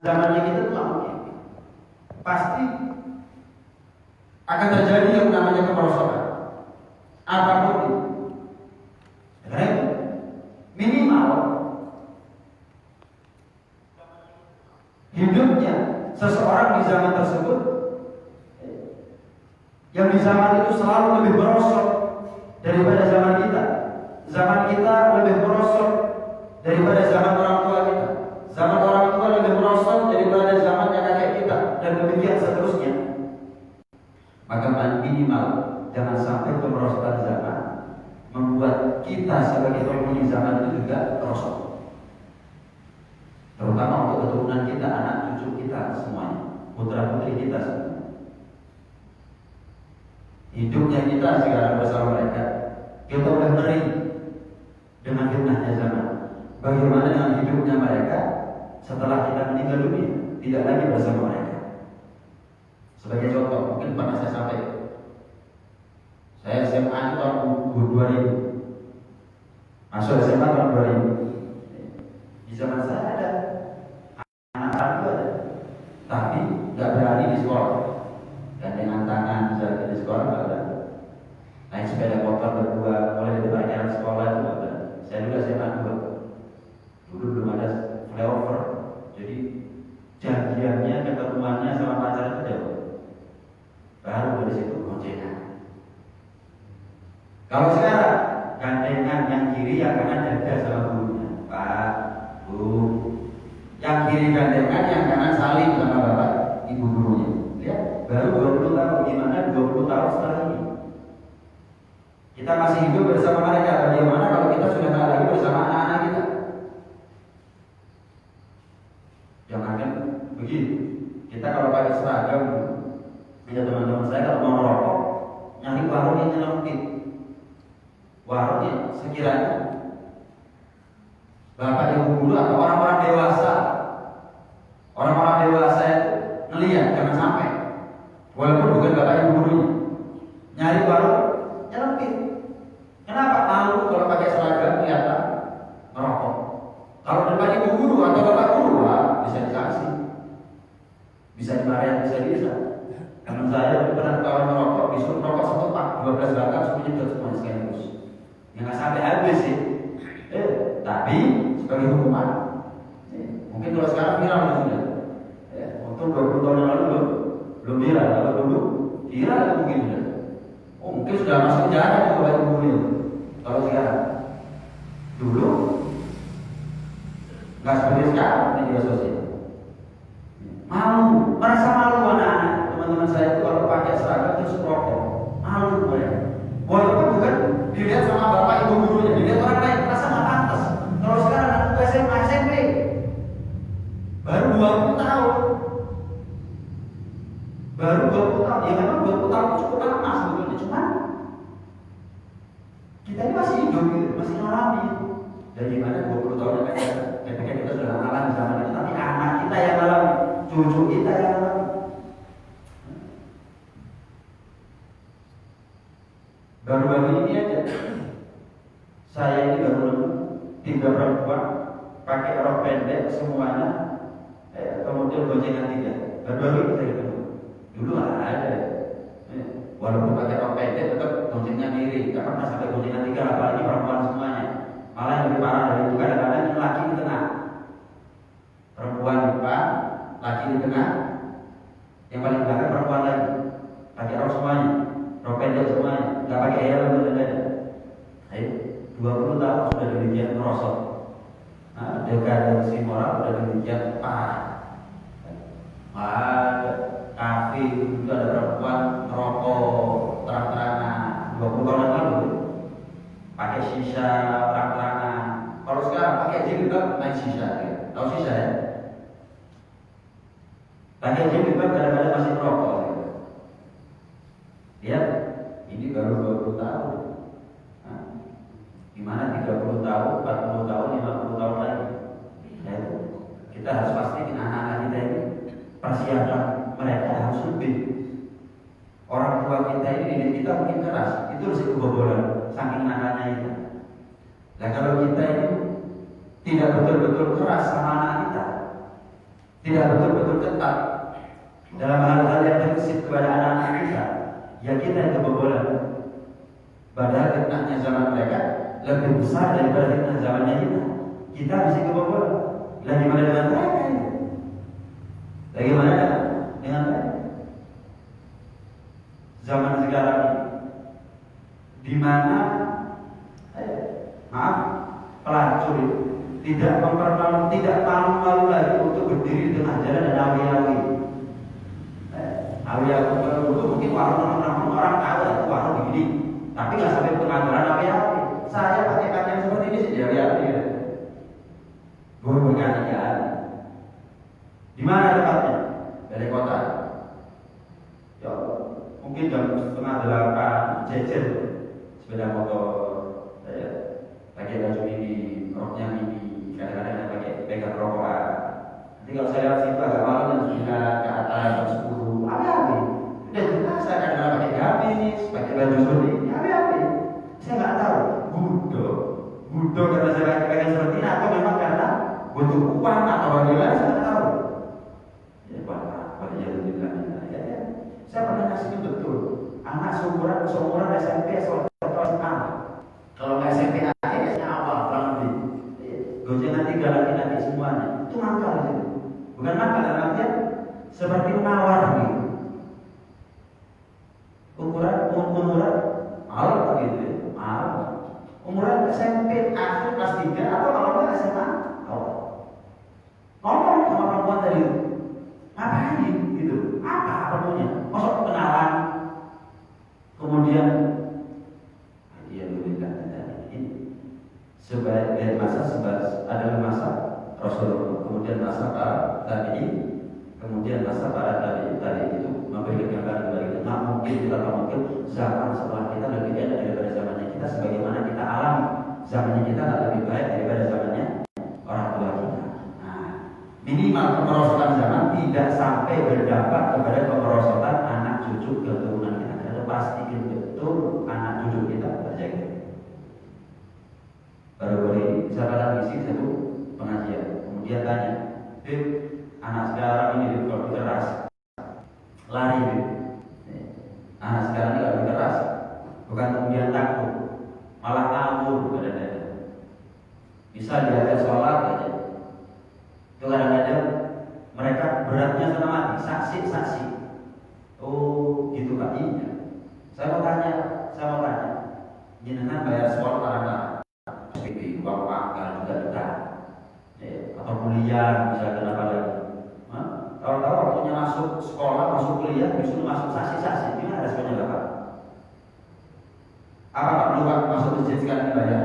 zamannya kita tuh mungkin pasti akan terjadi yang namanya kemerosotan apapun itu. Karena itu minimal hidupnya seseorang di zaman tersebut, yang di zaman itu selalu lebih merosot daripada zaman kita. Zaman kita lebih merosot daripada zaman orang tua kita. Zaman orang tua lebih merosot daripada zamannya kakek kita, dan demikian seterusnya. Maka minimal jangan sampai kemerosotan zaman membuat kita sebagai penghuni zaman itu juga merosot. Terutama untuk keturunan kita, anak cucu kita semuanya, putra putri kita semua. Hidupnya kita sekarang bersama mereka, kita udah ngeri dengan fitnahnya zaman. Bagaimana dengan hidupnya mereka setelah kita meninggal dunia, tidak lagi bersama mereka. Sebagai contoh, mungkin pernah saya sampaikan, saya SMA tahun 2000, masuk SMA tahun 2000. Di zaman saya ada anak-anak itu ada, tapi nggak berani di sekolah. Gandengan tangan misalnya di sekolah nggak ada. Naik sepeda motor berdua mulai dari parkiran sekolah itu nggak ada. Saya juga SMA dulu belum ada flyover, jadi janjiannya ketemuannya sama pacar itu jauh. Baru dari situ boncengan. Kalau sekarang gandengan yang kiri, yang kanan jaga sama gurunya, Pak, Bu. Yang kiri gandengan, yang kanan saling sama bapak ibu gurunya. Lihat, baru 20 tahun, gimana 20 tahun setelah ini kita masih hidup bersama mereka. Bagaimana kalau kita sudah tidak lagi bersama anak-anak kita? Jangan kan begitu. Kita kalau pakai seragam, punya teman-teman saya kalau mau merokok, nyari warung yang nyelempit. Warungnya sekiranya bapak ibu guru atau orang-orang dewasa, orang-orang dewasa itu ngelihat, jangan sampai. Walaupun bukan bapak ibu gurunya, nyari warung nyelempit. Kenapa? Malu kalau pakai seragam kelihatan merokok. Kalau depan ibu guru atau bapak guru, bisa disanksi, bisa dimarahin, bisa. Teman saya pernah kawan merokok, disuruh merokok satu pak, 12 batang, semuanya jatuh semuanya sekaligus. Yang nggak sampai habis sih. Tapi sebagai hukuman, mungkin kalau sekarang viral sudah. Untuk 20 tahun yang lalu belum viral, kalau dulu viral itu mungkin sudah. Oh, mungkin sudah masuk penjara juga bapak ibu guru. Kalau sekarang, dulu nggak seperti sekarang media sosial. Malu, merasa malu anak-anak teman-teman saya itu kalau pakai seragam terus merokok, malu mereka. Walaupun bukan dilihat sama bapak ibu gurunya, dilihat orang lain, merasa nggak pantas. Kalau sekarang anak SMA, SMP, baru 20 tahun, ya memang 20 tahun cukup lama sebetulnya, cuman kita ini masih hidup, gitu, masih ngalami. Dan gimana 20 tahun yang ketika kita sudah ngalami zaman itu, tapi anak kita yang ngalami, cucu kita yang ngalami. Baru-baru ini aja, saya ini baru nemu 3 perempuan pakai rok pendek semuanya, kemudian boncengan 3. Baru-baru ini saya ketemu. Dulu ada, walaupun pakai rok pendek tetap boncengan kiri, nggak pernah sampai boncengan 3, apalagi perempuan semuanya. Malah yang lebih parah dari itu kadang-kadang yang laki di tengah, perempuan di depan, laki di tengah, yang paling belakang perempuan lagi, pakai rok semuanya, rok pendek semuanya, nggak pakai helm dan lain-lain. Ayo, 20 tahun sudah demikian merosot. Nah, dekadensi moral sudah demikian parah. Kafe itu ada perempuan merokok terang-terangan 20 tahun yang lalu, pakai sisa terang-terangan. Kalau sekarang pakai jilbab main sisa, ya. Tahu sisa ya? Pakai jilbab kadang-kadang masih merokok. Lihat, ini baru 20 tahun. Nah, gimana 30 tahun, 40 tahun, 50 tahun lagi? Ya, kita harus pastikan anak-anak kita ini persiapan mereka harus lebih. Orang tua kita ini didik kita mungkin keras, itu harus kebobolan, saking nakalnya itu. Nah kalau kita ini tidak betul-betul keras sama anak kita, tidak betul-betul ketat dalam hal-hal yang terkait kepada anak-anak kita, ya kita yang kebobolan. Padahal fitnahnya zaman mereka lebih besar daripada fitnah zamannya kita. Kita masih kebobolan. Bagaimana dengan mereka ini? Bagaimana dengan mereka? Zaman sekarang ini, di mana pelacur tidak malu-malu lagi untuk berdiri di tengah jalan dan awi-awi. Awi-awi itu mungkin warung orang tahu itu warung begini, tapi nggak sampai tengah jalan awi-awi. Saya pakai pakaian seperti ini sih awi-awi. Gue berkali-kali. Di mana tempatnya? Dari kota. Ya, mungkin jam 7:30 jejer sepeda motor, pakai baju mini, roknya mini, kadang-kadang pakai pegang rokokan. Nanti kalau saya lewat situ agak malam sudah ke atas jam 10, api-api. Udah jelas saya kadang-kadang pakai gamis, pakai baju seperti ini, api-api. Saya nggak tahu, budo karena saya pakai seperti ini atau memang karena butuh uang atau bagaimana, saya nggak tahu. Ya Pak, ya ya. Saya pernah kasih itu betul. Anak seumuran SMP, SMA. Kalau nggak SMP akhirnya awal kurang lebih. Gocengan 3 laki-laki semuanya. Itu nakal sih. Bukan nakal, dalam artian seperti menawar gitu. Umuran awal begitu, awal. Umuran SMP akhir kelas 3 atau kalau nggak SMA awal. Ngomong sama perempuan tadi, ngapain gitu? Apa perlunya? Masuk kenalan, kemudian dia ini sebagai masa adalah masa Rasulullah, kemudian masa para tabi'in, kemudian masa para tabi'in itu memberikan gambaran kepada kita. Nggak mungkin kita mungkin zaman setelah kita lebih enak daripada zamannya kita, sebagaimana kita alami zamannya kita tak lebih baik daripada zamannya orang tua kita. Nah, minimal kemerosotan zaman tidak sampai berdampak kepada kemerosotan anak cucu keturunan kita. Kita pastikan betul anak cucu kita terjaga. Baru-baru ini saya pada misi satu pengajian, kemudian tanya, anak sekarang ini kalau keras lari, anak sekarang ini kalau keras bukan kemudian takut, malah kabur kadang-kadang. Bisa diajak sholat aja, itu kadang-kadang mereka beratnya sama mati, saksi. Oh gitu Pak, iya. Saya mau tanya, jenengan bayar sekolah para uang pangkal juga atau kuliah bisa kenapa lagi? Tahu-tahu waktunya masuk sekolah, masuk kuliah, disuruh masuk saksi. Gimana responnya Bapak? Apa Pak perlu Pak masuk masjid sekarang dibayar?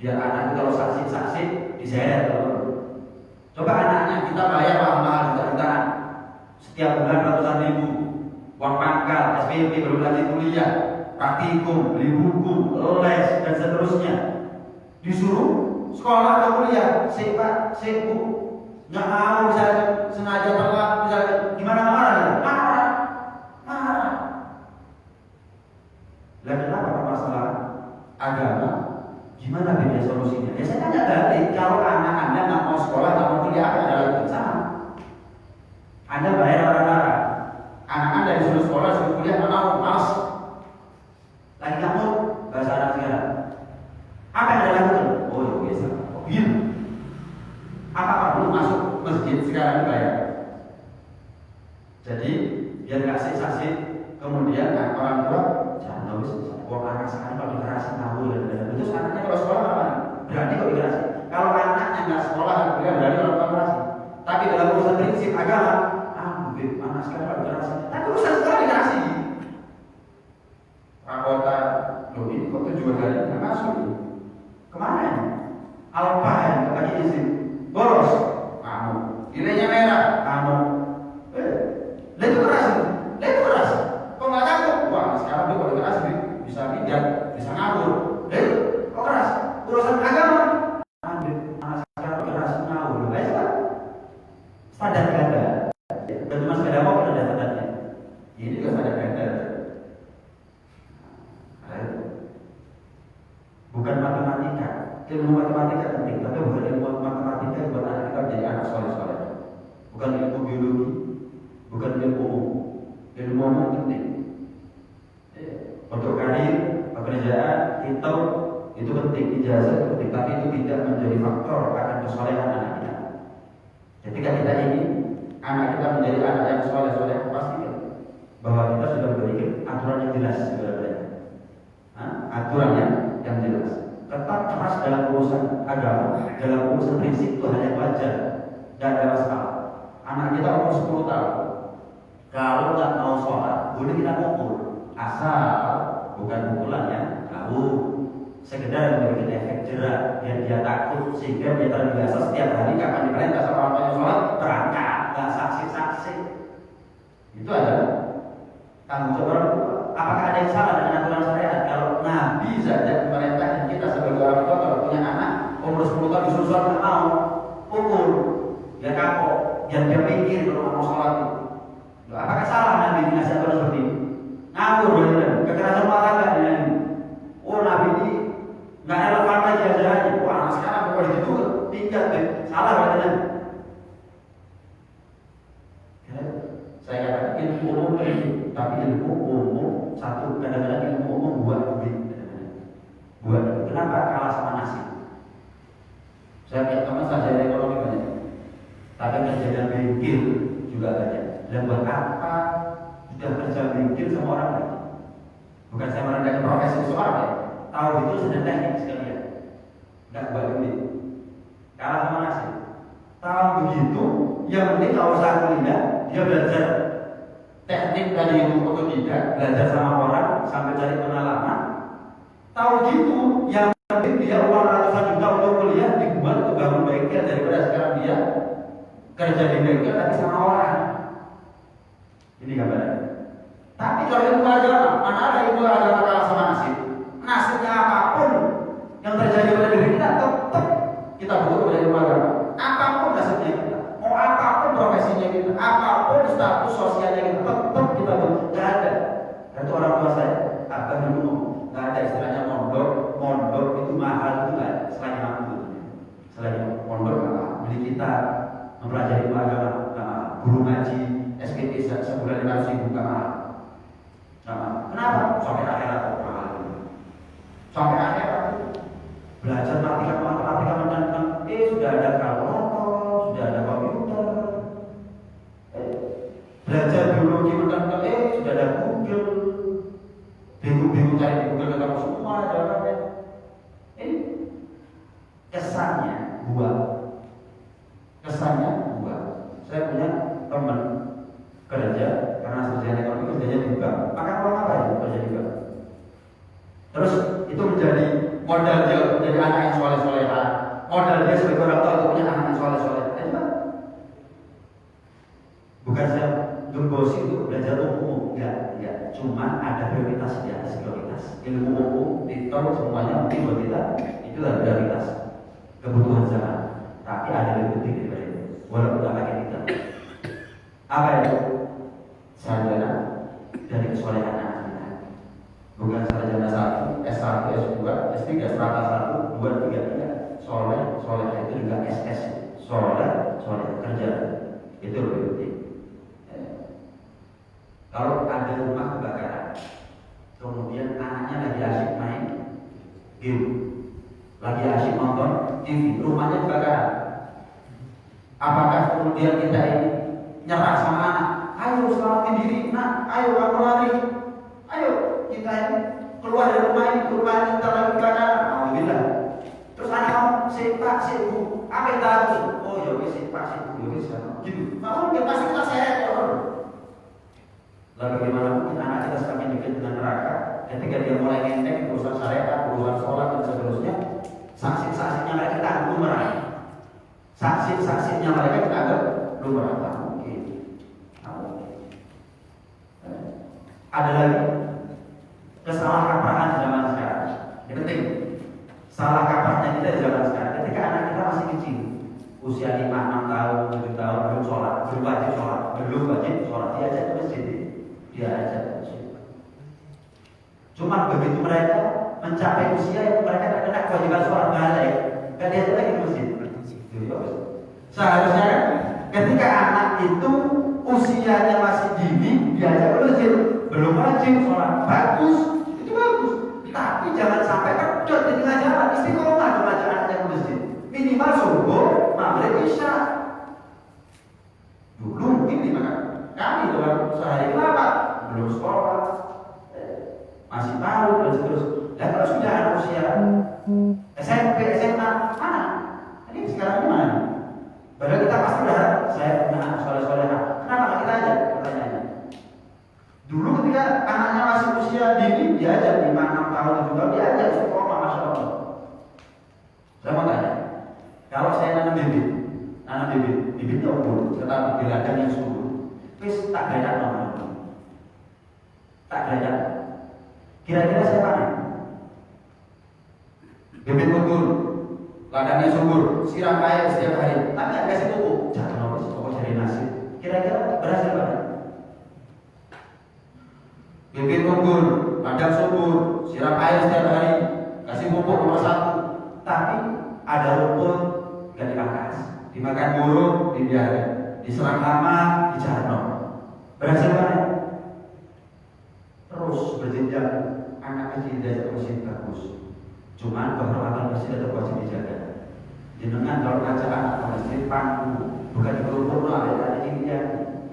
Biar anak itu kalau saksi diseret. Coba anaknya kita bayar mahal jutaan, setiap bulan ratusan ribu, uang pangkal, SPP, belum lagi kuliah, praktikum, beli buku, les dan seterusnya. Disuruh sekolah atau kuliah, Pak, Bu, nggak mau misalnya sengaja telat, misalnya gimana marah. Lah kenapa masalah agama? Gimana beda solusinya? Ya saya tanya balik, kalau anak Anda nggak mau sekolah, nggak mau kuliah, apa yang Anda sama? Anda bayar orang-orang, anak Anda disuruh sekolah, disuruh kuliah, nggak mau, malas. Lagi nggak mau bahasa Arab sekarang. Apa yang Anda lakukan? Oh ya biasa, mobil. Apa perlu masuk masjid sekarang dibayar? Jadi biar nggak saksi, kemudian orang tua jangan habis. Anak sekarang kalau dikerasin ngawur dan terus anaknya kalau sekolah apa? Berani kok dikerasin. Kalau anaknya nggak sekolah dia berani orang tua kerasin. Tapi dalam urusan prinsip agama, anak sekarang kalau dikerasin. Tapi urusan sekolah dikerasin. Rakota, loh ini kok tujuan hari nggak masuk? Kemana ya? Alpa yang lagi izin, boros, kamu. Nilainya merah, kamu. Itu keras. Kok nggak takut? Wah sekarang tuh kalau dikerasin bisa bijak, bisa ngawur. Kok keras? Urusan agama. Anak sekarang keras ngawur. Baiklah. Standar ganda. Dan cuma sepeda motor ada standarnya. Ini juga standar ganda. Bukan matematika. Ilmu matematika penting, tapi bukan ilmu matematika buat anak kita menjadi anak soleh-soleh. bukan ilmu biologi, bukan ilmu umum. Ilmu umum penting. Untuk karir, pekerjaan, titel itu penting, ijazah penting, tapi itu tidak menjadi faktor akan kesolehan anak kita. Ketika kita ingin anak kita menjadi anak yang soleh, pastikan bahwa kita sudah memiliki aturan yang jelas sebenarnya. Aturan yang jelas. Tetap keras dalam urusan agama, dalam urusan prinsip itu hal yang wajar, tidak ada masalah. Anak kita umur 10 tahun, kalau nggak mau sholat, boleh kita pukul, asal bukan pukulan yang jauh. Sekedar memberikan efek jerak biar dia takut sehingga dia terbiasa setiap hari kapan diperintah sama orang tuanya sholat berangkat, nggak saksi. Itu adalah tanggung jawab orang tua. Apakah ada yang salah dengan aturan syariat? Kalau Nabi saja memerintahkan kita sebagai orang tua kalau punya anak umur 10 tahun disuruh sholat nggak mau, pukul, dia kapok, biar dia mikir kalau mau sholat itu. Apakah salah Nabi ngasih aturan seperti ini? Ngawur benar, kekerasan olahraga dengan ini. Oh Nabi ini nggak relevan lagi ajarannya. Wah, anak sekarang kalau gitu tinggal deh. Salah berarti. Ya, saya katakan ilmu umum penting, tapi ilmu umum satu kadang-kadang ilmu umum buat duit. Kenapa kalah sama nasi? Saya kayak teman saya ekonomi banyak, tapi kerjaan bengkel juga banyak. Dan buat apa sudah kerja bengkel sama orang lain? Bukan saya merendahkan profesi seseorang ya. Tahu itu sudah teknik sekalian. Tidak buat duit. Kalah sama nasi. Tahu begitu, yang penting kalau usah kuliah, dia belajar teknik dari itu atau tidak, belajar sama orang sampai cari pengalaman. Tahu gitu, yang penting dia uang ratusan juta untuk kuliah dibuat untuk bangun bengkel daripada sekarang dia kerja di bengkel tapi sama orang. Ini gambarannya. Tapi kalau ilmu agama, mana ada ilmu agama kalah sama nasib? Nasibnya apapun yang terjadi pada diri kita, tetap kita butuh pada ilmu agama. Apapun nasibnya kita, mau apapun profesinya kita, apapun status sosialnya kita, tetap kita butuh. Tidak ada. Itu orang tua saya, abang dulu, nggak ada istilahnya mondok itu mahal itu nggak ada. Selain mampu, selain mondok mahal. Beli kita mempelajari ilmu agama, guru ngaji, SPT sebulan 500.000 nggak mahal. Kenapa? Sampai akhirat mahal. Sampai akhirat belajar matematika menentukan sudah ada kalkulator, sudah ada komputer. Belajar biologi menentukan sudah ada Google. Bingung cari di Google ketemu semua jawabannya. Kesannya buat. Saya punya teman kerja karena sarjana ekonomi kerjanya di bank. Maka orang apa ya kerja di bank? Terus itu menjadi modal dia menjadi anak yang soleh-solehan. Modal dia sebagai orang tua untuk punya anak yang soleh-solehan. Bukan saya gembosi itu belajar umum, ya. Cuma ada prioritas di atas prioritas. Ilmu umum itu semuanya penting buat kita. Itu adalah prioritas kebutuhan zaman. Tapi ada yang lebih penting daripada itu. Walaupun tak pakai kita. Apa itu? Sarjana dari kesolehan anak kita. Bukan sarjana 1, S1, S2, S3, strata 1, 2, 3. Soleh itu juga SS. Soleh kerja. Itu lebih penting. Kalau ada rumah kebakaran, kemudian anaknya lagi asyik main game, lagi asyik nonton TV, rumahnya kebakaran. Apakah kemudian kita ini nyerah sama anak? Ayo selamatin diri, nak. Ayo kamu lari. Ayo kita ini keluar dari rumah ini kita lagi kebakaran. Alhamdulillah. Terus anak kamu pak, bu, apa yang tahu? Oh ya wis pak, bu, ya wis gitu. Maka kita pasti kita sehat ya. Lalu bagaimanapun anak kita semakin dekat dengan neraka, ketika dia mulai ngentek urusan syariat, urusan sholat dan seterusnya, saksi-saksinya mereka kita anggap lumrah. Saksi-saksinya mereka kita anggap lumrah. Mungkin. Ada lagi kesalahkaprahan zaman sekarang. Ini penting. Salah kaprahnya kita di zaman sekarang. Ketika anak kita masih kecil, usia 5, 6 tahun, 7 tahun, belum sholat, belum wajib sholat, dia aja ke masjid. Dia aja. Cuma begitu mereka mencapai usia yang mereka terkena kewajiban sholat balik, kan dia lagi ke masjid. Seharusnya ketika anak itu usianya masih dini diajak ke masjid, belum wajib sholat, bagus, itu bagus. Tapi jangan sampai kedot di tengah jalan, istiqomah mengajak anaknya ke masjid. Minimal subuh, maghrib, isya. Dulu mungkin di mana kami dalam sehari kenapa belum sekolah, masih tahu dan seterusnya. Dan kalau sudah ada usia SMP, SMA, mana? Ini sekarang di mana? Padahal kita pasti berharap saya punya anak soleh-soleh. Kenapa nggak kita aja? Pertanyaannya. Dulu ketika anaknya masih usia dini, diajak 5-6 tahun, 7 tahun, diajak sekolah, masya Allah. Saya mau tanya, kalau saya nanam bibitnya unggul, tetapi di ladang yang subur, wis tak banyak nomor, tak banyak. Kira-kira saya panen. Bibit unggul, ladangnya subur, siram air setiap hari, tapi nggak kasih pupuk, jangan harus pokok cari nasi. Kira-kira berhasil panen. Bibit unggul, ladang subur, siram air setiap hari, kasih pupuk nomor 1, tapi ada rumput nggak dipangkas, dimakan burung, dibiarkan, diserang hama, dijarno. Berhasil panen. Terus berjenjang, anak kecil dari masjid bagus. Cuman kehormatan masjid tetap wajib dijaga. Jenengan kalau ngajak anak ke masjid pangku, bukan dikelupur ada ini ya.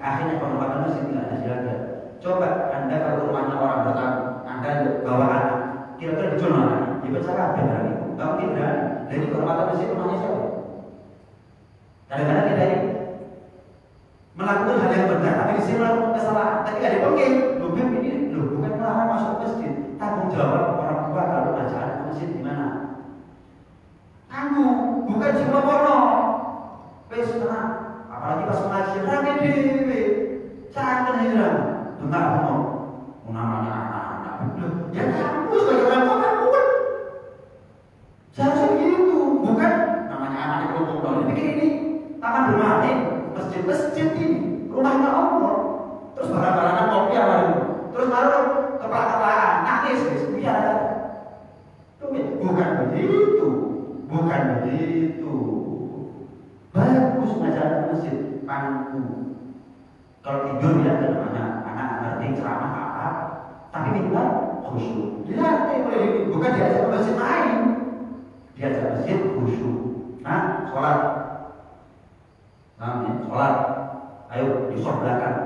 Akhirnya kehormatan masjid tidak ada dijaga. Coba Anda kalau ke rumahnya orang bertamu, Anda bawa anak, kira-kira dijual anak, dibaca apa berani? Gak mungkin berani. Jadi kehormatan masjid rumahnya siapa? Kadang-kadang kita ini melakukan hal yang benar, tapi di sini melakukan kesalahan. Tapi ada dipanggil, ini bukan melarang masuk masjid. Tanggung jawab orang tua kalau ngajak anak ke masjid di mana? Kamu bukan cuma porno. Wes apalagi pas pengajian rame dewe. Jangan heran. Dengar porno. Namanya anak-anak. Ya kamu sebagai orang tua kan bukan. Seharusnya begitu, bukan namanya anak itu porno. Pikir ini taman bermain, masjid ini, rumahnya Allah. Terus barang-barangan kopi apa itu? Terus baru kepala-kepalaan, nangis, biar aja. Bukan begitu, bukan begitu. Bagus ngajar masjid, pangku. Kalau tidur ya namanya anak ngerti ceramah apa, tapi minimal khusyuk. Dilatih oleh ini, bukan diajak ke masjid main, diajak masjid khusyuk. Nah, sholat, nah, sholat, ayo di sholat belakang.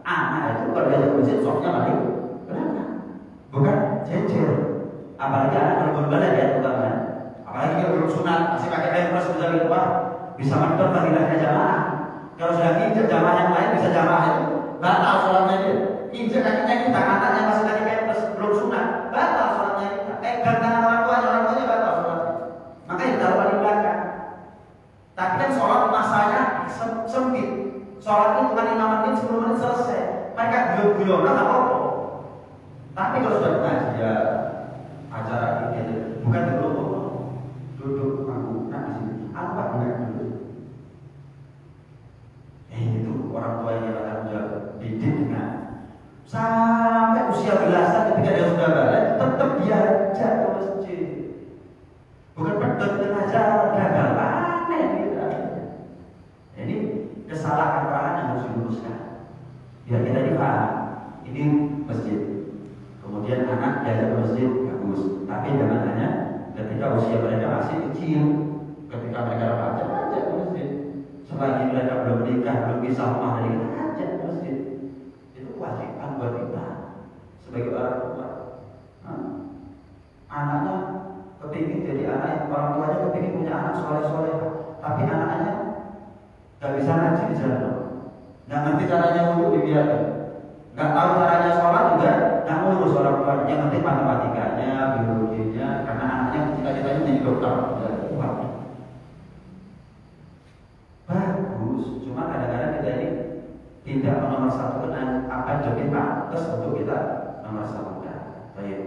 Anak itu kalau diajak ke masjid, sholatnya balik belakang, bukan jejer. Apalagi anak kalau belum balik ya terutama. Apalagi kalau belum sunat masih pakai kain plus misalnya gitu, bisa mantap fadilahnya jamaah. Kalau sudah injek jamaah yang lain bisa jamaah itu batal sholatnya dia. Injek kakinya kita, anaknya masih pakai kain plus belum sunat, batal sholatnya kita. Pegang tangan orang tuanya batal sholatnya. Makanya ditaruh paling belakang. Tapi kan sholat masanya sempit. Sholat itu kan 5 menit 10 menit selesai. Mereka guyon-guyon nggak apa-apa. Tapi kalau sudah pengajian acara ini bukan duduk aku di sini apa enggak duduk itu orang tua yang akan menjawab didik dengan sampai usia belasan ketika dia sudah balik tetap diajak ke masjid bukan pedot dengan ajaran gagal aneh gitu. Ini kesalahan yang harus diluruskan biar kita dipaham ini masjid. Kemudian anak diajak ke masjid bagus, tapi jangan hanya ketika usia mereka masih kecil, ketika mereka remaja ajak ke masjid. Selagi mereka belum menikah, belum bisa rumah dari kita ajak ke masjid. Itu kewajiban buat kita sebagai orang tua. Anaknya kepingin jadi anak, orang tuanya kepingin punya anak soleh-soleh, tapi anaknya nggak bisa ngaji di jalan, nggak ngerti caranya untuk dibiarkan, nggak tahu caranya sholat juga. Nah, ngurus orang tuanya, yang penting matematikanya, biologinya, karena anaknya cita-citanya menjadi dokter. Bagus, cuma kadang-kadang kita ini tidak menomorsatukan apa yang jadi pantas untuk kita nomorsatukan. Baik.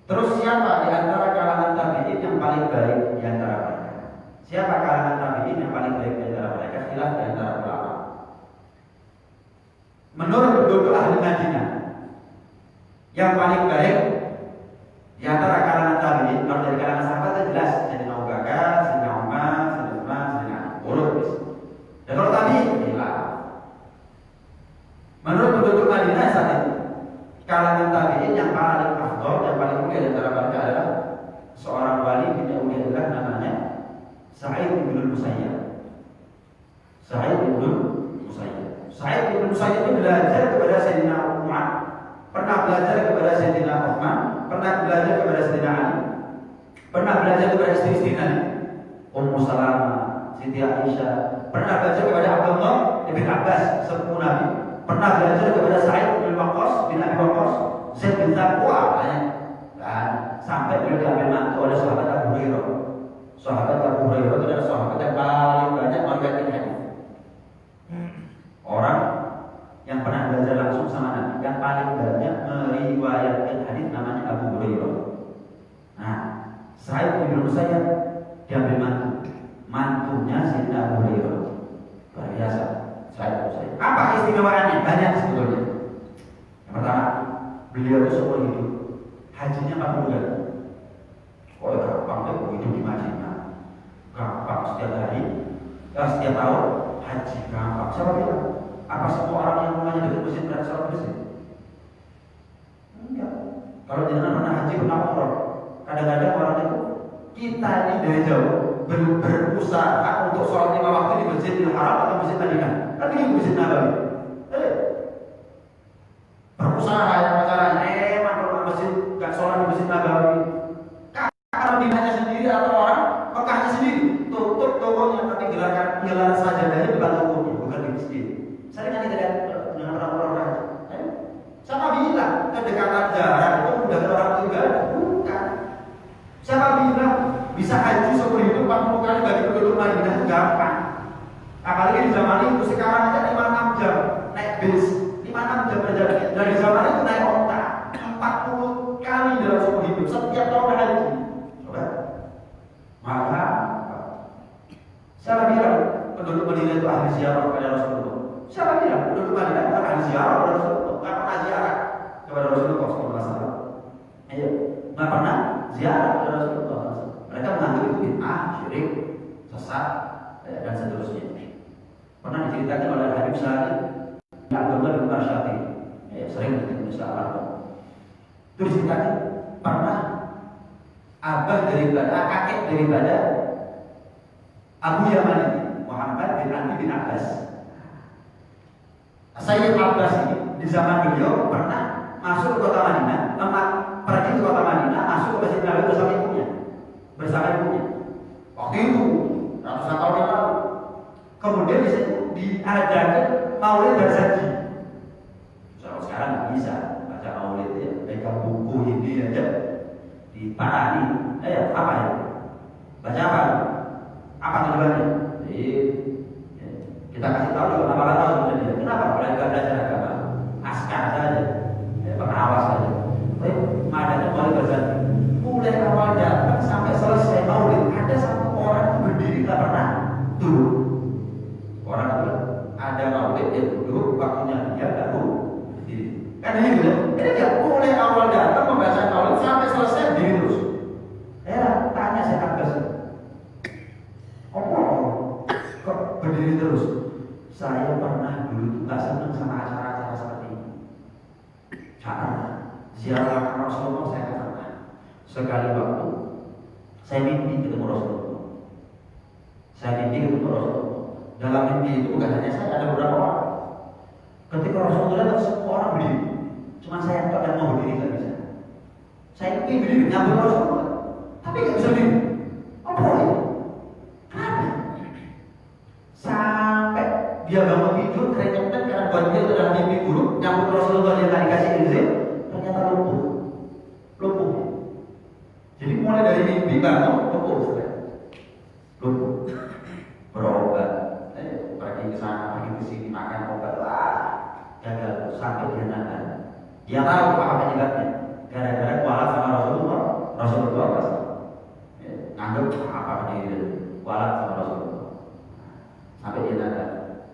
Terus siapa di antara kalangan tabi'in yang paling baik di antara mereka? Siapa kalangan tabi'in yang paling baik di antara mereka? Khilaf di antara ulama. Menurut penduduk ahli Madinah, yang paling baik di antara kalangan tabi'in, kalau dari kalangan sahabat itu jelas Sayyidina Abu Bakar, Sayyidina Umar, Sayyidina Utsman, Sayyidina Ali. Dan kalau tabi'in, Musayyab. Sa'id bin Musayyab. Sa'id bin Musayyab itu belajar kepada Sayyidina Umar, pernah belajar kepada Sayyidina Uthman, pernah belajar kepada Sayyidina Ali, pernah belajar kepada istri-istri Nabi, Ummu Salamah, Siti Aisyah, pernah belajar kepada Abdullah bin Abbas, sepupu Nabi, pernah belajar kepada Sa'id bin Waqqas bin Abi Waqqas, Zaid bin Taqwa, kan sampai beliau diambil mantu oleh sahabat Abu Hurairah. Sahabat Abu Hurairah itu adalah sahabat yang paling banyak meriwayatkan hadis. Orang yang pernah belajar langsung sama Nabi yang paling banyak meriwayatkan hadis namanya Abu Hurairah. Nah, Sa'id bin Musayyab diambil mantunya Sayyidina Abu Hurairah. Luar biasa. Sa'id bin Musayyab. Apa istimewanya? Banyak sebetulnya. Yang pertama, beliau itu seumur hidup hajinya 40 kali. Oh ya gampang deh hidup di Madinah. Gampang setiap hari, setiap tahun haji gampang. Siapa bilang? Apa semua orang yang rumahnya dekat masjid berarti sholat masjid? Enggak. Kalau jangan pernah haji pernah umroh, kadang-kadang orang itu kita ini dari jauh berusaha untuk sholat 5 waktu di Masjidil Haram atau Masjid Madinah. Kan ini Masjid Nabawi. Berusaha yang pacaran, kalau masjid gak sholat di Masjid Nabawi. Kalau dinanya sendiri atau orang Mekahnya sendiri, tutup tokonya tapi gelar sajadahnya bukan tokonya, bukan di masjid. Saya kan tidak dengan orang-orang siapa bilang kedekatan jarak itu mudahkan orang itu ibadah? Bukan. Siapa bilang bisa haji seumur hidup 40 kali bagi penduduk Madinah itu gampang? Apalagi di zaman itu sekarang aja 5-6 jam naik bis, 5-6 jam berjalan. Dari zaman itu naik onta 40 kali dalam seumur hidup setiap tahun haji. Coba. Maka siapa bilang penduduk Madinah itu ahli ziarah kepada Rasulullah? Siapa bilang penduduk Madinah itu ahli ziarah kepada Rasulullah? Nggak pernah ziarah kepada Rasulullah SAW. Ayo, nggak pernah ziarah kepada Rasulullah SAW. Mereka menganggap itu bid'ah, syirik, sesat, dan seterusnya. Pernah diceritakan oleh Habib Sa'id Abdullah bin Arsyadi, sering ditulis Al-Arab. Itu diceritakan pernah kakek daripada Abu Yaman Muhammad bin Ali bin Abbas. Sayyid Abbas ini di zaman beliau pernah masuk ke kota Madinah, pergi ke kota Madinah, masuk ke Masjid Nabawi bersama ibunya. Waktu itu ratusan tahun yang lalu. Kemudian di situ diadakan maulid bersaji. Sekarang nggak bisa baca maulid ya, pegang buku ini aja dipahami. Apa ya? Baca apa? Apa tujuannya? Kita kasih tahu juga apa tahu sebenarnya. Kenapa? Mereka belajar agama, askar saja, pengawas saja. Tapi madanya mulai bersaji. Mulai awal datang sampai selesai maulid, ada satu orang yang berdiri tak pernah duduk. Orang itu ada maulid dia duduk, waktunya dia baru berdiri. Kan ini gitu. Ini dia mulai awal datang membaca maulid sampai selesai berdiri terus. Tanya saya Abbas, kok berdiri terus? Saya pernah dulu nggak senang sama acara-acara seperti ini. Karena ziarah Rasulullah saya pernah. Sekali waktu saya mimpi ketemu Rasulullah. Dalam mimpi itu bukan hanya saya, ada beberapa orang. Ketika Rasulullah datang, semua orang berdiri. Cuma saya tak mau berdiri, nggak bisa. Saya ingin berdiri nyambut Rasulullah, tapi nggak bisa berdiri. Apa ini? Kenapa? Sampai dia bangun tidur, keringetan karena buat dia itu adalah mimpi buruk. Nyambut Rasulullah yang tadi kasih izin, ternyata lumpuh. Jadi mulai dari mimpi bangun lumpuh. Berobat, pergi ke sana, pergi ke sini, makan obat, gagal sampai dia nada. Dia tahu apa penyebabnya. Gara-gara kualat sama Rasulullah pas nganggep apa dia kualat sama Rasulullah. Sampai dia nada.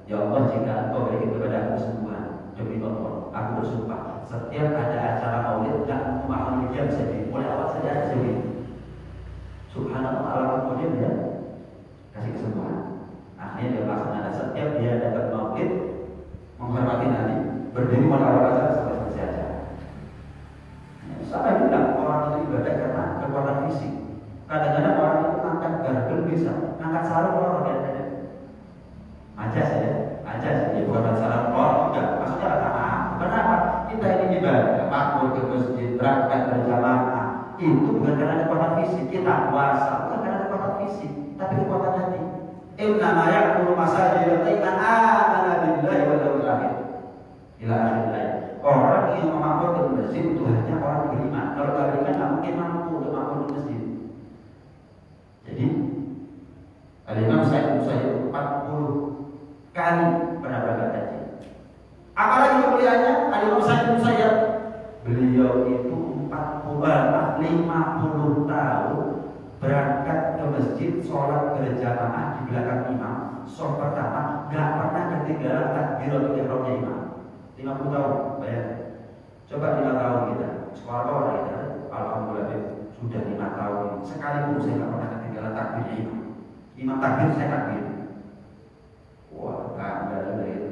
Ya Allah, jika Engkau berikan kepada aku kesembuhan, demi Allah, aku bersumpah setiap ada acara maulid dan makan dia bisa mulai awal saja ada sendiri. Subhanallah, Allah kemudian dia kasih kesembuhan. Akhirnya dia laksanakan setiap dia dapat maulid, menghormati Nabi, berdiri mulai awal acara sampai selesai acara. Saya bilang orang itu ibadah karena kekuatan fisik. Kadang-kadang orang itu angkat garbel bisa, angkat angkat sarung orang ada. Aja saya, ya bukan masalah enggak. Maksudnya apa? Kenapa? Kita ini ibadah, makmur ke masjid, berangkat berjamaah, itu bukan karena kekuatan fisik, kita puasa bukan karena kekuatan fisik, tapi kekuatan hati. Inna ma ya'muru masajid man amana billahi wal yawmil akhir. Ila akhir. Orang yang memakmur ke masjid itu hanya orang beriman. Kalau tidak beriman, tidak mungkin mampu untuk makmur ke masjid. Jadi, Al-Imam Sa'id bin 40 kali pernah berangkat haji. Apalagi kemuliaannya, Al-Imam Sa'id bin Musayyab, beliau itu 50 tahun berangkat ke masjid, sholat berjamaah di belakang imam. Sholat pertama nggak pernah ketinggalan takbiratul ihramnya imam. 50 tahun, bayangkan. Coba 5 tahun kita, sekolah orang kita, alhamdulillah sudah 5 tahun. Sekalipun saya nggak pernah ketinggalan takbirnya imam. Imam takbir saya takbir. Wah, nggak ada itu.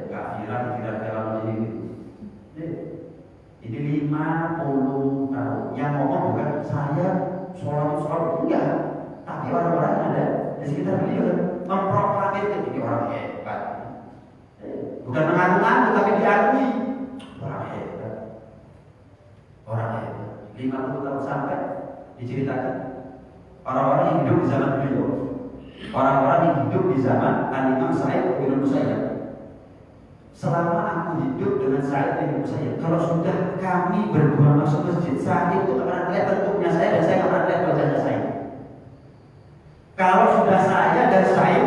Nggak viral ini. Ini 50 tahun. Yang ngomong bukan saya sholat enggak, tapi orang-orang yang ada di sekitar beliau memproklamirkan ini orang hebat. Bukan mengaku-ngaku tapi diakui orang hebat. 50 tahun sampai diceritakan orang-orang yang hidup di zaman beliau, orang-orang yang hidup di zaman Al-Imam Sa'id bin Musayyab. Selama aku hidup dengan Sa'id bin Musayyab, kalau sudah kami berdua masuk masjid, Sa'id itu tidak pernah lihat bentuknya saya dan saya tidak pernah lihat wajahnya saya. Kalau sudah saya dan Sa'id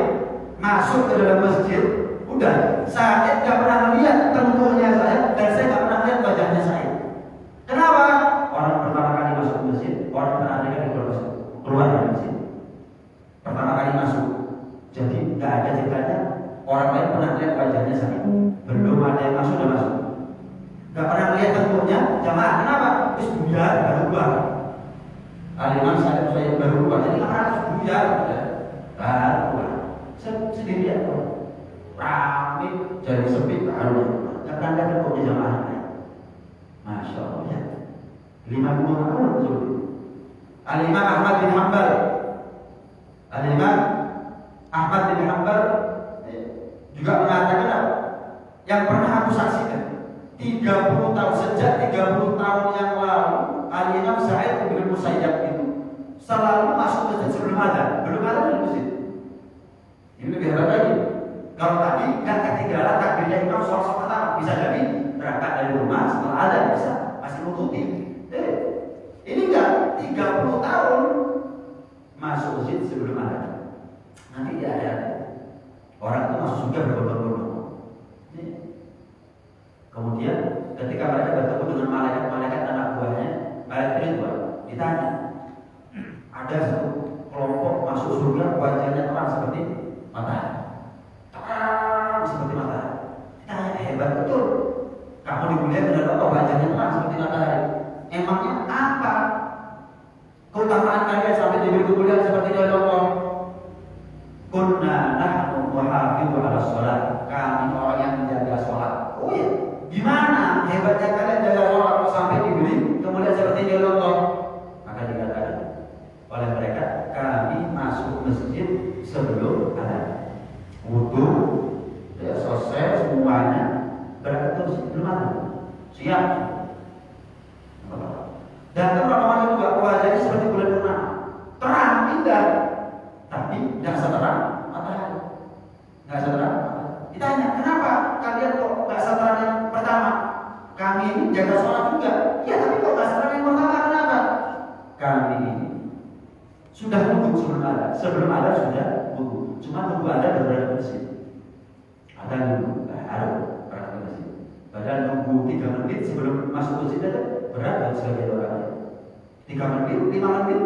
masuk ke dalam masjid, udah Sa'id tidak pernah melihat bentuknya saya dan saya tidak pernah lihat wajahnya saya. Kenapa? Orang pertama kali masuk ke masjid, orang pertama kali keluar dari masjid. Pertama kali masuk, jadi tidak ada ceritanya orang lain pernah lihat wajahnya saya. Belum ada yang masuk, udah masuk. Gak pernah lihat bentuknya, jamaah. Kenapa? Terus buyar, baru keluar. Al-Imam Sa'id saya baru keluar. Jadi gak pernah buyar, baru keluar. Sendirian, rame, jadi sepi, baru. Gak pernah lihat bentuknya jamaah. Masya Allah ya. 50 tahun betul. Al-Imam Ahmad bin Hanbal. Al-Imam Ahmad bin Hanbal juga mengatakan apa? Yang pernah aku saksikan 30 tahun, sejak 30 tahun yang lalu Al-Imam Sa'id bin Musayyab itu selalu masuk masjid sebelum ada, belum ada di masjid. Ini lebih hebat lagi. Kalau tadi kan ketinggalan takbirnya imam sholat pertama, bisa jadi berangkat dari rumah setelah ada bisa masih nututi. Ini enggak 30 tahun masuk masjid sebelum ada. Nanti dia ada orang itu masuk surga berbondong-bondong. Kemudian ketika mereka bertemu dengan malaikat anak buahnya, malaikat Ridwan, ditanya, ada satu kelompok masuk surga wajahnya terang seperti matahari, terang seperti matahari. Ditanya, hebat betul, kamu dimuliakan oleh Allah wajahnya terang seperti matahari. Emangnya apa keutamaan kalian sampai diberi kemuliaan seperti oleh Allah? Kunna nahnu muhafizu ala sholat, kami orang yang menjaga sholat. Oh iya, gimana hebatnya kalian jaga sholat sampai diberi kemudian seperti ini oleh Allah? Maka dikatakan oleh mereka, kami masuk masjid sebelum ada wudu, ya selesai semuanya, berangkat ke masjid belum ada, siap. Dan teman-teman juga wajahnya seperti bulan purnama, terang indah, tapi tidak seterang matahari, nggak seterang. Ditanya, kenapa kalian kok nggak seterang yang pertama? Kami ini jaga sholat juga. Ya, tapi kok nggak seterang yang pertama? Kenapa? Kami ini sudah wudhu sebelum ada sudah wudhu. Cuma wudhu ada beberapa masjid. Ada wudhu, harus berangkat ke masjid. Padahal nunggu 3 menit sebelum masuk masjid ada berat sebagai orang. 3 menit, 5 menit,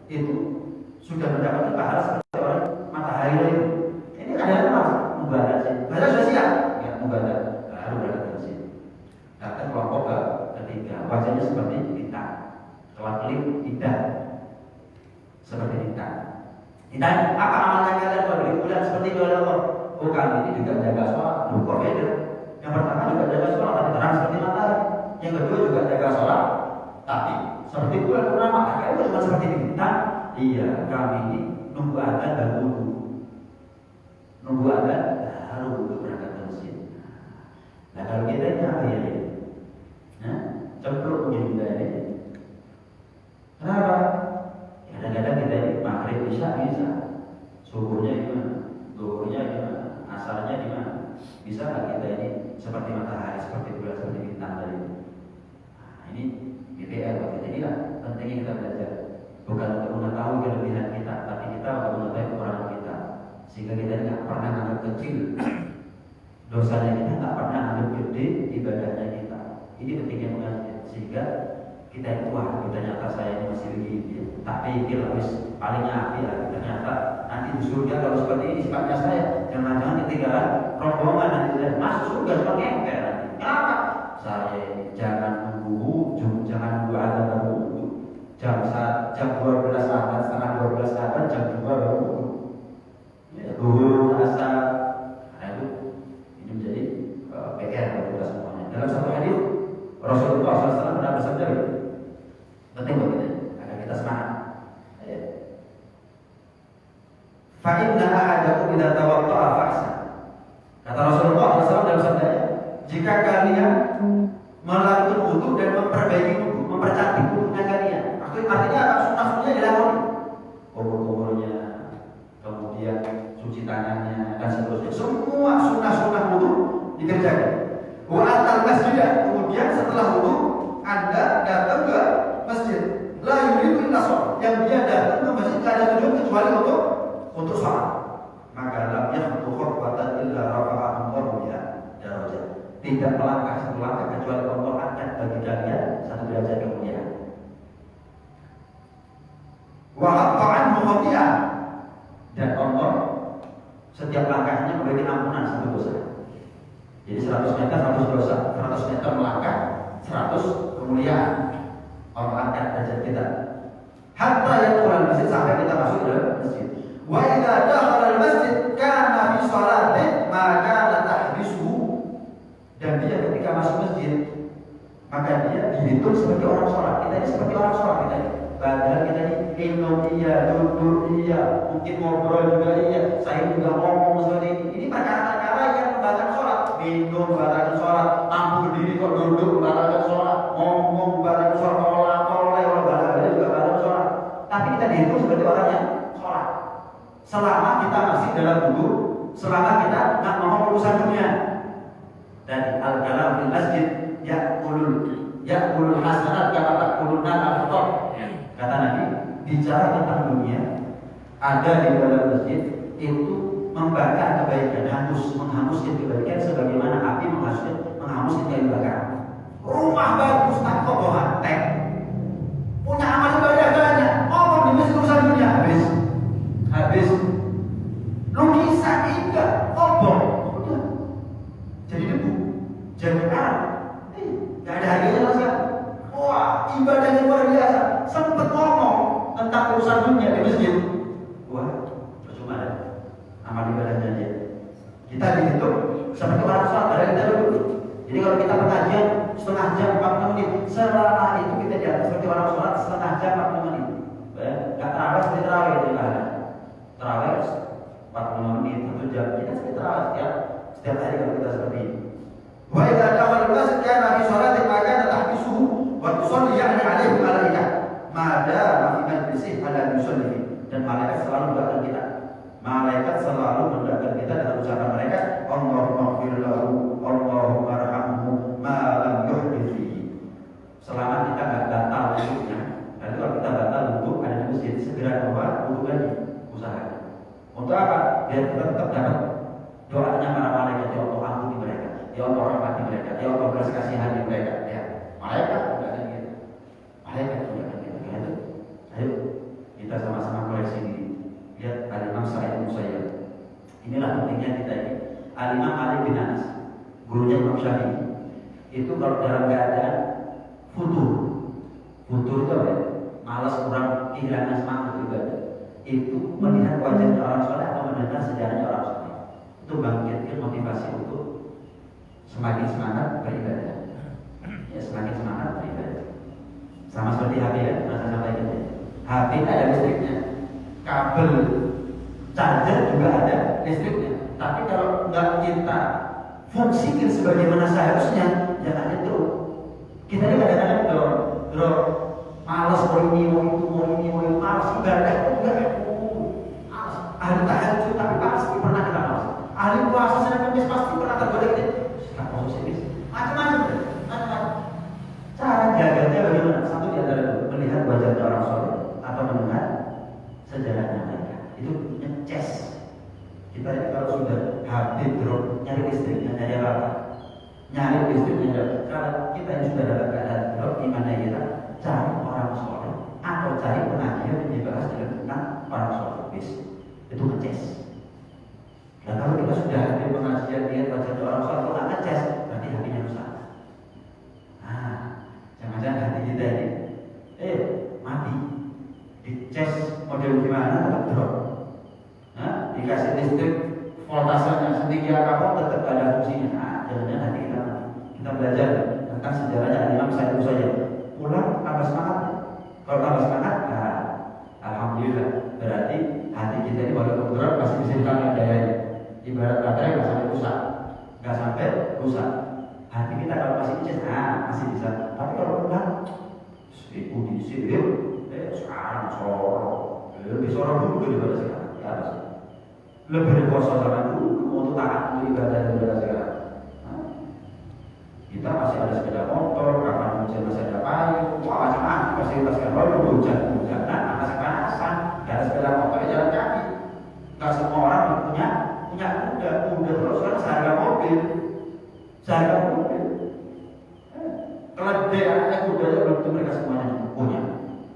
itu sudah mendapatkan pahala seperti orang matahari lain. Ini kadang-kadang mubarak sih. Baca sudah siap, ya mubarak. Baru berangkat ke masjid. Datang kelompok ketiga, wajahnya seperti bintang, kelap-kelip tidak seperti bintang. Ditanya, apa amalnya kalian kalau beri bulan seperti itu oleh Allah? Oh, kami ini juga jaga sholat. Kok beda? Yang pertama juga jaga sholat, tapi terang seperti matahari. Yang kedua juga jaga sholat, tapi seperti bulan purnama. Kalian cuma seperti bintang. Iya, kami ini nunggu adzan dan wudhu. Nunggu ada baru wudhu berangkat ke masjid. Nah kalau kita ini apa ya? Nah, cemplung mungkin kita ini. Kenapa? Kadang-kadang kita ini maghrib isya bisa, subuhnya gimana, zuhurnya gimana, asarnya gimana, bisa nggak kita ini seperti matahari, seperti bulan, seperti bintang tadi? Nah, ini BPR buat kita. Inilah pentingnya kita belajar, bukan untuk mengetahui kelebihan kita, tapi kita untuk mengetahui kekurangan kita, sehingga kita nggak pernah anggap kecil dosanya, kita nggak pernah anggap gede ibadahnya kita. Ini pentingnya mengaji, sehingga kita itu wah, ternyata saya ini masih begini, tak pikir habis paling api lagi, ternyata nanti di surga kalau seperti ini sifatnya saya, jangan-jangan ketinggalan rombongan nanti saya masuk surga cuma ngengker nanti. Kenapa? Saya jangan nunggu, jangan nunggu azan baru wudhu. Jam 12 saat, setengah 12 saat, jam 2 baru wudhu. Zuhur, asar, nah itu ini menjadi PR bagi kita semuanya. Dalam satu hadis Rasulullah SAW pernah bersabda, penting bagi kita agar kita semangat. Fa inna ahadakum idza tawadda'a fahsan. Kata Rasulullah SAW dalam sabdanya, jika kalian melakukan wudu dan memperbaiki wudu, mempercantik wudunya kalian, artinya sunnah-sunnahnya dilakoni, kubur-kuburnya, kemudian cuci tangannya dan seterusnya, semua sunnah-sunnah wudu dikerjakan. Wa atal masjid, kemudian setelah wudu Anda datang ke masjid, la yuridu illa shalah, yang dia datang ke masjid tidak ada tujuan kecuali untuk sholat, maka lam yakhtu khutbatan illa rafa'ahu Allahu biha darajat. Tidak melangkah satu langkah kecuali Allah angkat bagi kalian satu derajat kemuliaan. Wa hatta anhu khati'ah, dan Allah setiap langkahnya memberikan ampunan satu dosa. Jadi 100 meter 100 dosa, 100 meter melangkah 100 kemuliaan. Allah angkat derajat kita. Hatta yadkhulul masjid, sampai kita masuk ke masjid. Wa idza dakhala al-masjid kana fi salatihi ma kana tahbisuhu, dan dia ketika masuk masjid maka dia dihitung sebagai orang sholat. Kita ini seperti orang sholat kita ini. Padahal kita ini minum iya, duduk iya, mungkin ngobrol juga iya, saya juga ngomong seperti ini. Ini perkara-perkara yang membatalkan sholat. Minum membatalkan sholat, mampu berdiri kok duduk membatalkan sholat, ngomong membatalkan sholat, tolak juga membatalkan sholat. Tapi kita dihitung sebagai orang yang sholat selama kita masih dalam wudhu, selama kita nggak mau urusan dunia. Dan al-kalam fil masjid ya'kulul hasanat kama ta'kulun nar al-khut. Kata Nabi, bicara tentang dunia ada di dalam masjid itu membakar kebaikan, menghanguskan kebaikan sebagaimana api menghanguskan kayu bakar. Rumah bagus tak kok bawa tank, punya amal ibadah banyak, ngomong di masjid urusan dunia habis lukisan indah, obong, udah jadi debu, jadi arang, nggak ada harganya sama sekali. Wah, ibadahnya luar biasa. Sempat ngomong tentang urusan dunia di masjid, wah percuma ya, amal ibadahnya dia. Kita dihitung seperti orang sholat, ada kita dulu. Jadi kalau kita pengajian setengah jam 40 menit, selama itu kita di atas seperti orang sholat setengah jam 40 menit. Nggak terawih seperti terawih itu kan? Terawih 45 menit, 1 jam. Kita seperti terawih setiap hari kalau kita seperti ini. Wa idza dakhala al-masjid kana fi sholati ma kana tahbisuhu wa tusalli ya'ni alaihi malaikah mada fi majlisih ala yusalli, dan malaikat selalu mendoakan kita. Malaikat selalu mendoakan kita dengan ucapan mereka, Allahumma ighfir lahu, Allahumma arhamhu ma lam yuhdits fihi. Selama kita enggak batal wudhunya. Nanti kalau kita batal wudhu ada di masjid, segera keluar wudhu lagi, usahakan. Untuk apa? Biar kita tetap dapat doanya para malaikat. Ya Allah ampuni mereka, ya Allah rahmati mereka, ya Allah belas kasihani mereka. Ya, malaikat juga kan gitu. Malaikat juga kan gitu. Ayo kita sama-sama koleksi ini. Lihat Al-Imam Sa'id bin Musayyab. Inilah pentingnya kita ini. Al-Imam Ali bin Anas, gurunya Imam Syafi'i, itu kalau dalam keadaan futur itu apa ya? Malas, kurang, kehilangan semangat ibadah, itu melihat wajahnya orang soleh atau mendengar sejarahnya orang soleh, itu bangkitkan motivasi untuk semakin semangat beribadah. Ya, semakin semangat beribadah. Sama seperti HP ya, masa sampaikan ya. HP ada listriknya, kabel charger juga ada listriknya. Tapi kalau nggak kita fungsikan sebagaimana seharusnya, ya ada terus. Kita ini kadang-kadang drop malas mau ini malas ibadah juga malas. Ahli tahajud tapi pasti pernah kita malas. Ahli puasa Senin Kamis pasti pernah tergoda gitu. Nggak mau serius. Macam-macam. Cara jaganya bagaimana? Satu di antara itu melihat wajah orang soleh atau mendengar sejarahnya mereka. Itu ngeces. Kita ini kalau sudah habis drop nyari listriknya, nyari apa? Nyari listriknya. Kalau kita ini sudah dalam keadaan drop, gimana kita cari orang soleh atau cari pengajian yang dibahas tentang orang soleh. Itu ngeces. Dan kalau kita sudah hadir pengajian lihat wajah orang soleh, kalau nggak ngeces, berarti hatinya rusak. Nah, jangan-jangan hati kita ini mati. Dicas model gimana tetap drop. Nah, dikasih listrik voltasenya setinggi apapun tetap ada fungsinya. Nah, jangan-jangan hati kita mati. Kita belajar tentang sejarahnya Imam Syafi'i saja. Pulang tambah semangat. Kalau tambah semangat, nah, alhamdulillah berarti hati kita ini walaupun drop masih bisa dipakai dayanya. Ibarat baterai nggak sampai rusak. Hati kita kalau masih dicas, masih bisa. Tapi kalau pulang, sekarang sorok, lebih sorok dulu daripada sekarang. Ya, lebih dikuasa zaman dulu untuk taat untuk ibadah daripada sekarang. Kita masih ada sepeda motor, kapan hujan masih ada payung, macam-macam fasilitas kan baru hujan-hujanan, panas-panasan, nggak ada sepeda motor ya jalan kaki. Nggak semua orang punya kuda terus kan seharga mobil. Keledai ada kudanya belum tentu mereka semuanya punya.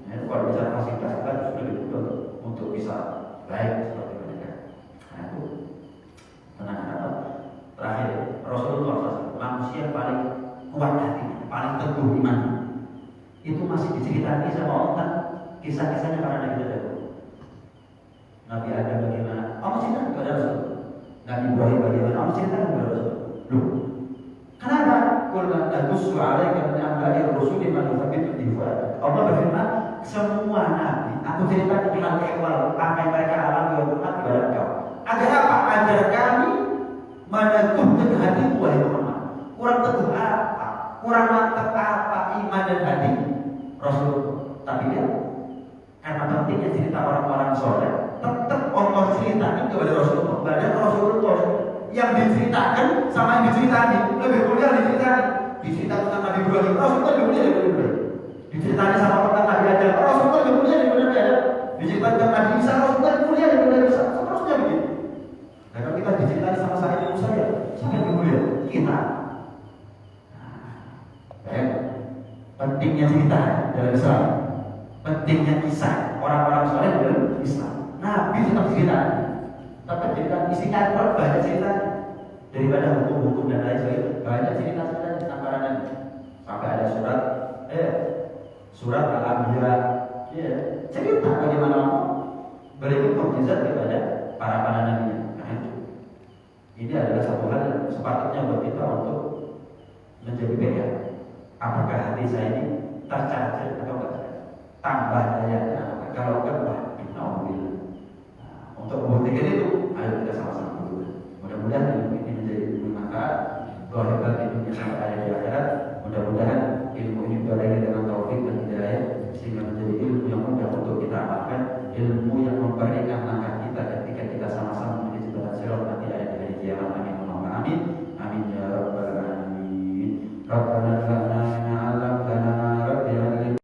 Nah, kalau bicara fasilitas kita harus lebih dulu untuk bisa baik seperti mereka. Nah itu tenang. Terakhir, Rasulullah SAW, manusia paling kuat hatinya, paling teguh imannya. Itu masih diceritani sama Allah kisah-kisahnya para nabi terdahulu. Nabi Adam bagaimana? Allah cerita kepada Rasul. Nabi Ibrahim bagaimana? Allah cerita kepada Rasul. Loh, kenapa? Qul naqussu 'alaika min anba'i rusuli ma nuthabbitu bihi fu'adak. Allah berfirman, semua nabi aku ceritakan tentang ihwal apa yang mereka alami waktu kepada kau. Agar apa? Agar kami meneguhkan hatimu wahai Muhammad. Kurang teguh apa? Kurang mantap apa iman dan hati Rasulullah. Tapi ya, karena pentingnya cerita orang-orang soleh, tetap Allah ceritakan kepada Rasulullah. Padahal Rasulullah yang diceritakan sama yang diceritani lebih mulia diceritani. Diceritakan tentang Nabi Ibrahim, Rasulullah lebih mulia daripada Ibrahim. Diceritani sama tentang Nabi Adam, Rasulullah lebih mulia daripada Nabi Adam. Diceritakan tentang Nabi Isa, Rasulullah lebih mulia daripada Nabi Isa. Seterusnya begitu. Nah, kalau kita diceritani sama saya Musa ya, siapa yang lebih mulia? Kita. Pentingnya cerita dalam Islam, pentingnya kisah orang-orang soleh dalam Islam. Nabi tetap cerita, isinya Al-Quran banyak cerita daripada hukum-hukum dan lain sebagainya. Banyak cerita tentang para nabi. Sampai ada surat Al-Anbiya, cerita bagaimana Allah berikan mukjizat kepada para nabi. Nah itu, ini adalah satu hal yang sepatutnya buat kita untuk menjadi beda. Apakah hati saya ini tercacah atau tidak? Tambah dayanya, kalau enggak, alhamdulillah. Untuk membuktikan itu, ayo kita sama-sama dulu. Mudah-mudahan ilmu ini menjadi bermanfaat. Bahwa di dunia sampai ada di akhirat. Mudah-mudahan ilmu ini berakhir dengan taufik dan hidayah, sehingga menjadi ilmu yang mudah untuk kita amalkan, ilmu yang memberikan